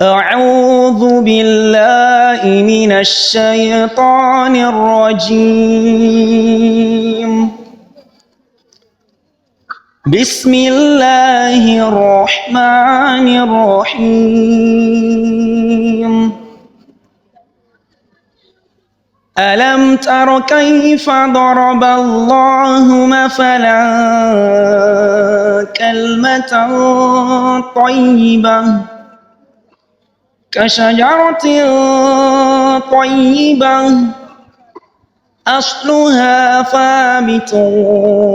أعوذ بالله من الشيطان الرجيم. بسم الله الرحمن الرحيم. ألم تر كيف ضرب الله مثلا كلمة طيبة كشجرة طيبة أصلها ثابت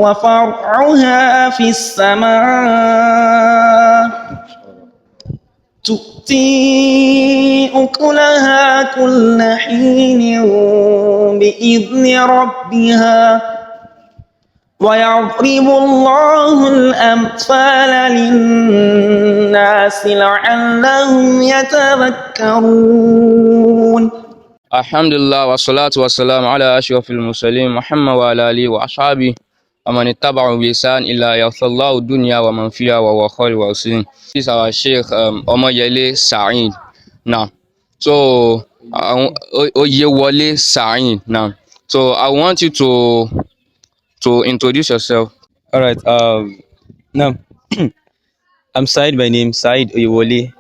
وفرعها في السماء تؤتي أكلها كل حين بإذن ربها ويضرب الله الأمثال للناس لعلهم يتذكرون. الحمد لله والصلاة والسلام على أشرف المرسلين محمد وعلى آله وأصحابه ومن اتبعوا بإحسان إلى يوم الله الدنيا ومن فيها وهو خير الرازقين. This is our Sheikh Omoyele Saeed now. So Oyewole Saeed now. So I want you to introduce yourself. All right. Now I'm Said by name, Said Oyewole.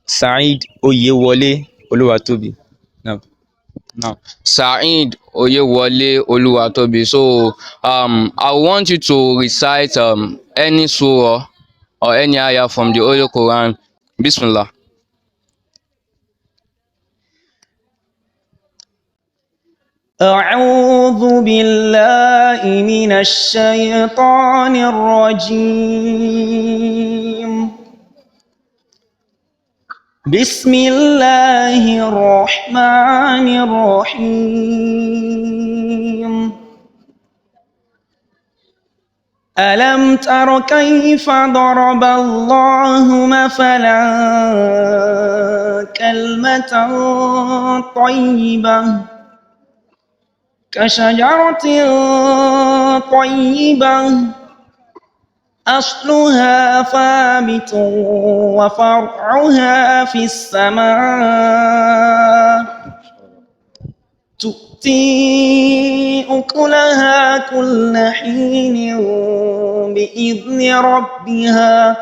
Said Oyewole Oluwatobi. Now, Saeed Oyewole Oluwatobi. So I want you to recite any surah or any ayah from the Holy Quran. Bismillah. أعوذ بالله من الشيطان الرجيم. بسم الله الرحمن الرحيم. ألم تر كيف ضرب الله مثلا كلمة طيبة كشجرة طيبة أصلها ثابت وفرعها في السماء تؤتي أكلها كل حين بإذن ربها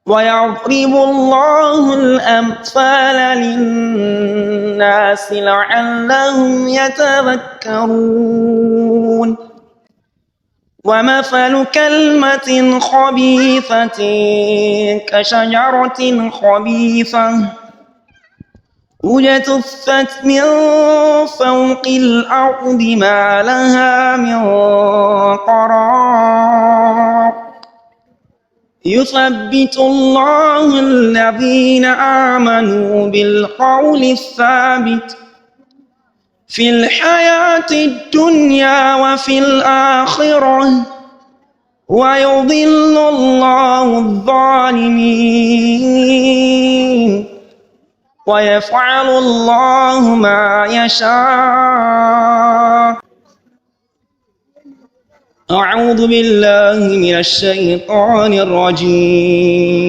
ويضرب الله الأمثال للناس لعلهم يتذكرون. ومثل كلمة خبيثة كشجرة خبيثة اجتثت من فوق الأرض ما لها من قرار يثبت الله الذين آمنوا بالقول الثابت في الحياة الدنيا وفي الآخرة ويضل الله الظالمين ويفعل الله ما يشاء. أعوذ بالله من الشيطان الرجيم.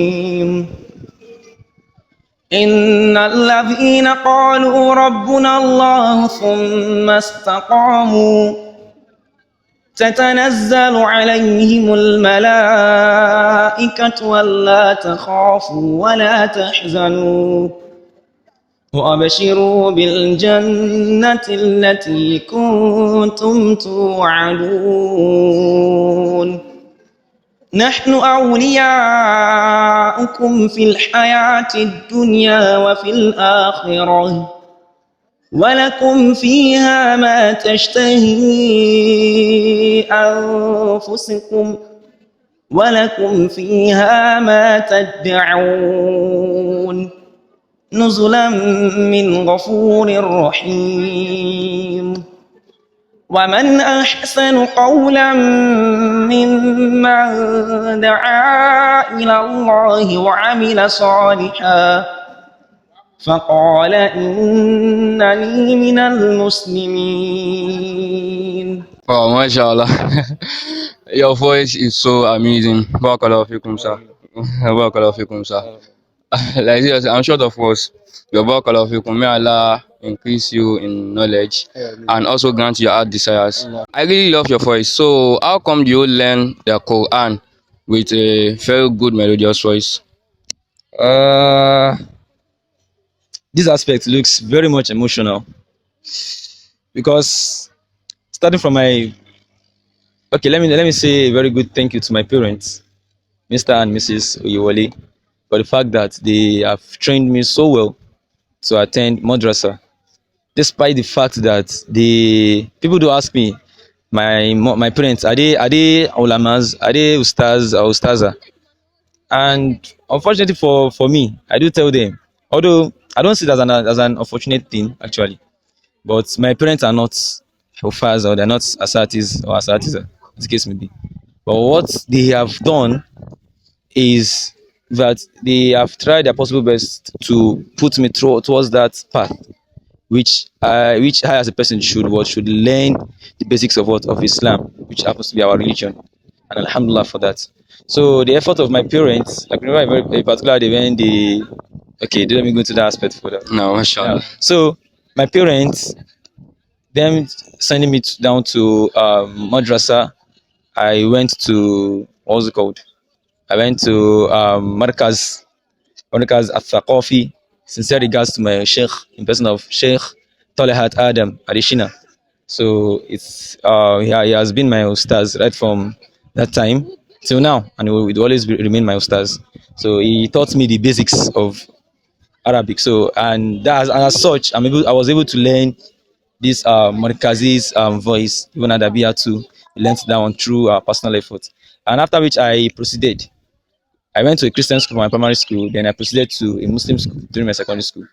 إن الذين قالوا ربنا الله ثم استقاموا تتنزل عليهم الملائكة ألا تخافوا ولا تحزنوا وأبشروا بالجنة التي كنتم توعدون نحن أولياؤكم في الحياة الدنيا وفي الآخرة ولكم فيها ما تشتهي أنفسكم ولكم فيها ما تدعون نزلا من غفور رحيم. ومن أحسن قولا ممن دعا إلى الله وعمل صالحا فقال إنني من المسلمين. Oh, mashallah. Your voice is so amazing. Barakallahu fikum, sir. Barakallahu fikum, sir. like this, I'm short of words. Your barakallahu fikum. May Allah increase you in knowledge and also grant your heart desires. I really love your voice. So, how come you learn the Quran with a very good melodious voice? Uh, this aspect looks very much emotional because starting from my okay, let me say a very good thank you to my parents, Mr. and Mrs. Oyewole, for the fact that they have trained me so well to attend madrasa. Despite the fact that the people do ask me, my parents are they ulamas, are they ustaz or ustaza? And unfortunately for me, I do tell them, although I don't see it as an unfortunate thing actually, but my parents are not hufaz or they're not asatis or asatiza, as the case may be. But what they have done is that they have tried their possible best to put me through towards that path, which I as a person should learn the basics of what of Islam, which happens to be our religion, and Alhamdulillah for that. So the effort of my parents, like remember a particular day when they okay, let me go into that aspect further. No, Yeah. mashallah. So my parents, them sending me down to madrasa, I went to what's it called? I went to Markaz Al-Thaqafi. Sincere regards to my Sheikh in person of Sheikh Tolehat Adam Adishina. So he has been my ustaz right from that time till now, and it will always remain my ustaz. So he taught me the basics of Arabic. So and as such, I was able to learn this Markazi's voice, even Adabia too. I learned that one through personal effort. And after which I proceeded. I went to a Christian school for my primary school, then I proceeded to a Muslim school during my secondary school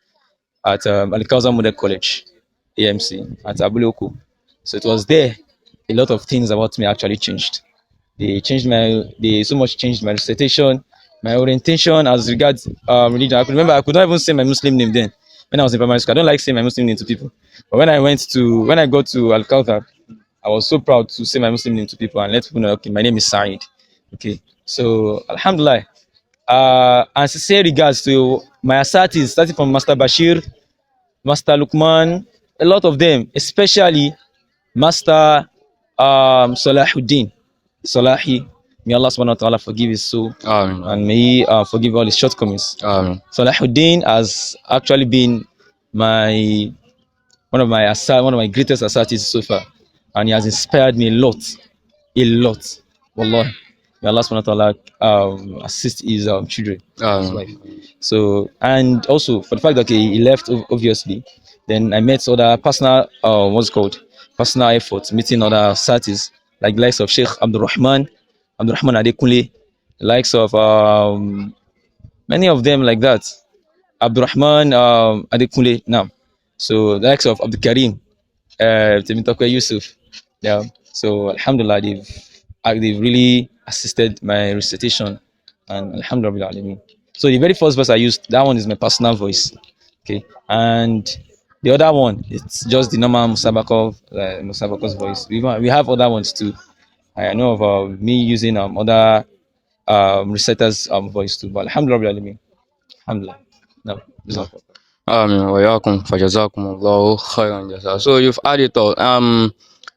at Al Model College, AMC, at Abuloko. So it was there a lot of things about me actually changed. They so much changed my recitation, my orientation as regards religion. I could remember I could not even say my Muslim name then when I was in primary school. I don't like saying my Muslim name to people. But when I got to Al Kautar, I was so proud to say my Muslim name to people and let people know, okay, my name is Saeed. Okay. So Alhamdulillah. And sincere regards to my asatis, starting from Master Bashir, Master Lukman, a lot of them, especially Master Salahuddin. Salahi, may Allah subhanahu wa ta'ala forgive his soul and may he forgive all his shortcomings. Salahuddin has actually been my one of my greatest asatis so far, and he has inspired me a lot. Wallah. May Allah subhanahu wa ta'ala assist his children, his wife. So, and also for the fact that he left, obviously, then I met other personal, what's it called, personal efforts, meeting other satis, like the likes of Sheikh Abdul Rahman Adekunle, the likes of many of them like that. Abdurrahman Adekunle now. So the likes of Abdul Karim, Temitope Yusuf. Yeah. So Alhamdulillah, they've really assisted my recitation, and Alhamdulillah. So the very first verse I used, that one is my personal voice. Okay, and the other one, it's just the normal Musabako's voice. We have other ones too. I know of me using other reciters voice too, but Alhamdulillah. Alhamdulillah. No, Wa fajazakumullahu khairan jasa. So you've had it all.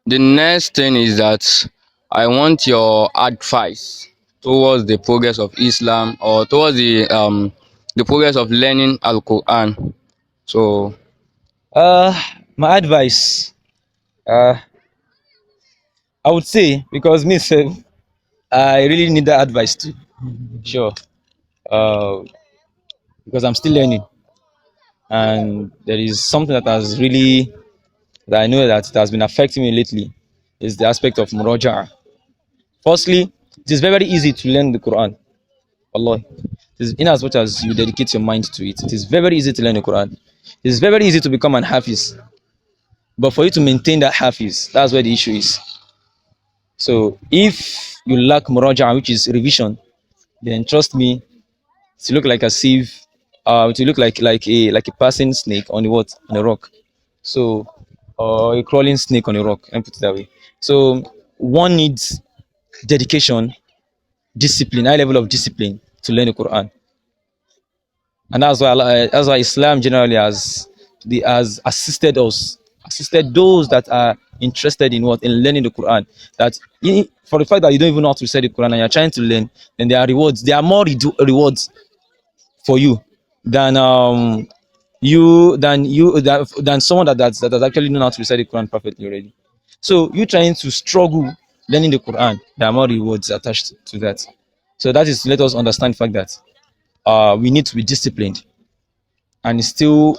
The next thing is that I want your advice towards the progress of Islam or towards the progress of learning Al Quran. So uh, my advice, uh, I would say because me sef, I really need that advice too. Sure. Uh, because I'm still learning, and there is something that I know that it has been affecting me lately is the aspect of muraja'a. Firstly, it is very easy to learn the Quran. Allah. It is in as much as you dedicate your mind to it. It is very easy to learn the Quran. It is very easy to become an hafiz. But for you to maintain that hafiz, that's where the issue is. So if you lack muraja'a, which is revision, then trust me, it look like as if it will look like a passing snake on the what on a rock. So or a crawling snake on a rock. Let me put it that way. So one needs dedication, discipline, high level of discipline to learn the Quran. and that's why Islam generally has assisted us, assisted those that are interested in what, in learning the Quran. That for the fact that you don't even know how to recite the Quran and you're trying to learn, then there are rewards. There are more rewards for you than than someone that has actually known how to recite the Quran perfectly already. So you trying to struggle learning the Quran, there are more rewards attached to that. So that is to let us understand the fact that we need to be disciplined, and it still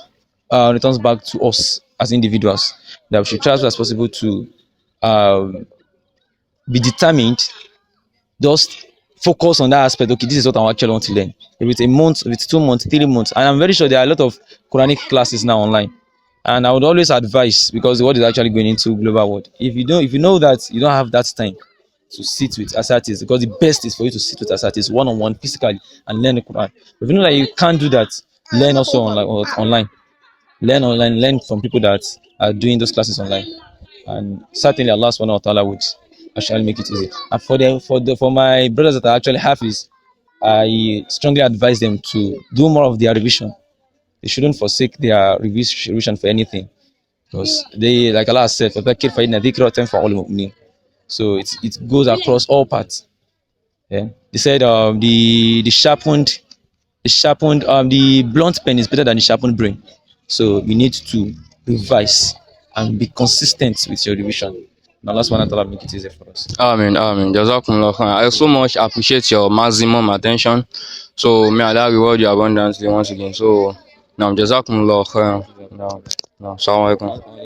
returns back to us as individuals that we should try as much as possible to um, be determined, just focus on that aspect. Okay, this is what I actually want to learn. If it's a month, if it's 2 months, 3 months, and I'm very sure there are a lot of Quranic classes now online. And I would always advise, because the world is actually going into global world. If you know that you don't have that time to sit with assatis, because the best is for you to sit with assatis one on one physically and learn the Quran. If you know that you can't do that, learn also online or online. Learn online, learn from people that are doing those classes online. And certainly Allah subhanahu wa ta'ala would actually make it easy. And for my brothers that are actually Hafiz, I strongly advise them to do more of their revision. They shouldn't forsake their revision for anything, because they, like Allah said, فَذَكِّرْ فَإِنَّ ذِكْرَ تَنْفَعُ الْمُؤْمِنِينَ. So it goes across all parts. Yeah. They said the blunt pen is better than the sharpened brain. So you need to revise and be consistent with your revision. And Allah subhanahu wa ta'ala make it easy for us. Amen, amen. Jazakumullah khair. I so much appreciate your maximum attention. So may Allah reward you abundantly once again. So now Jazakumullah khair. Now, Assalamu alaikum.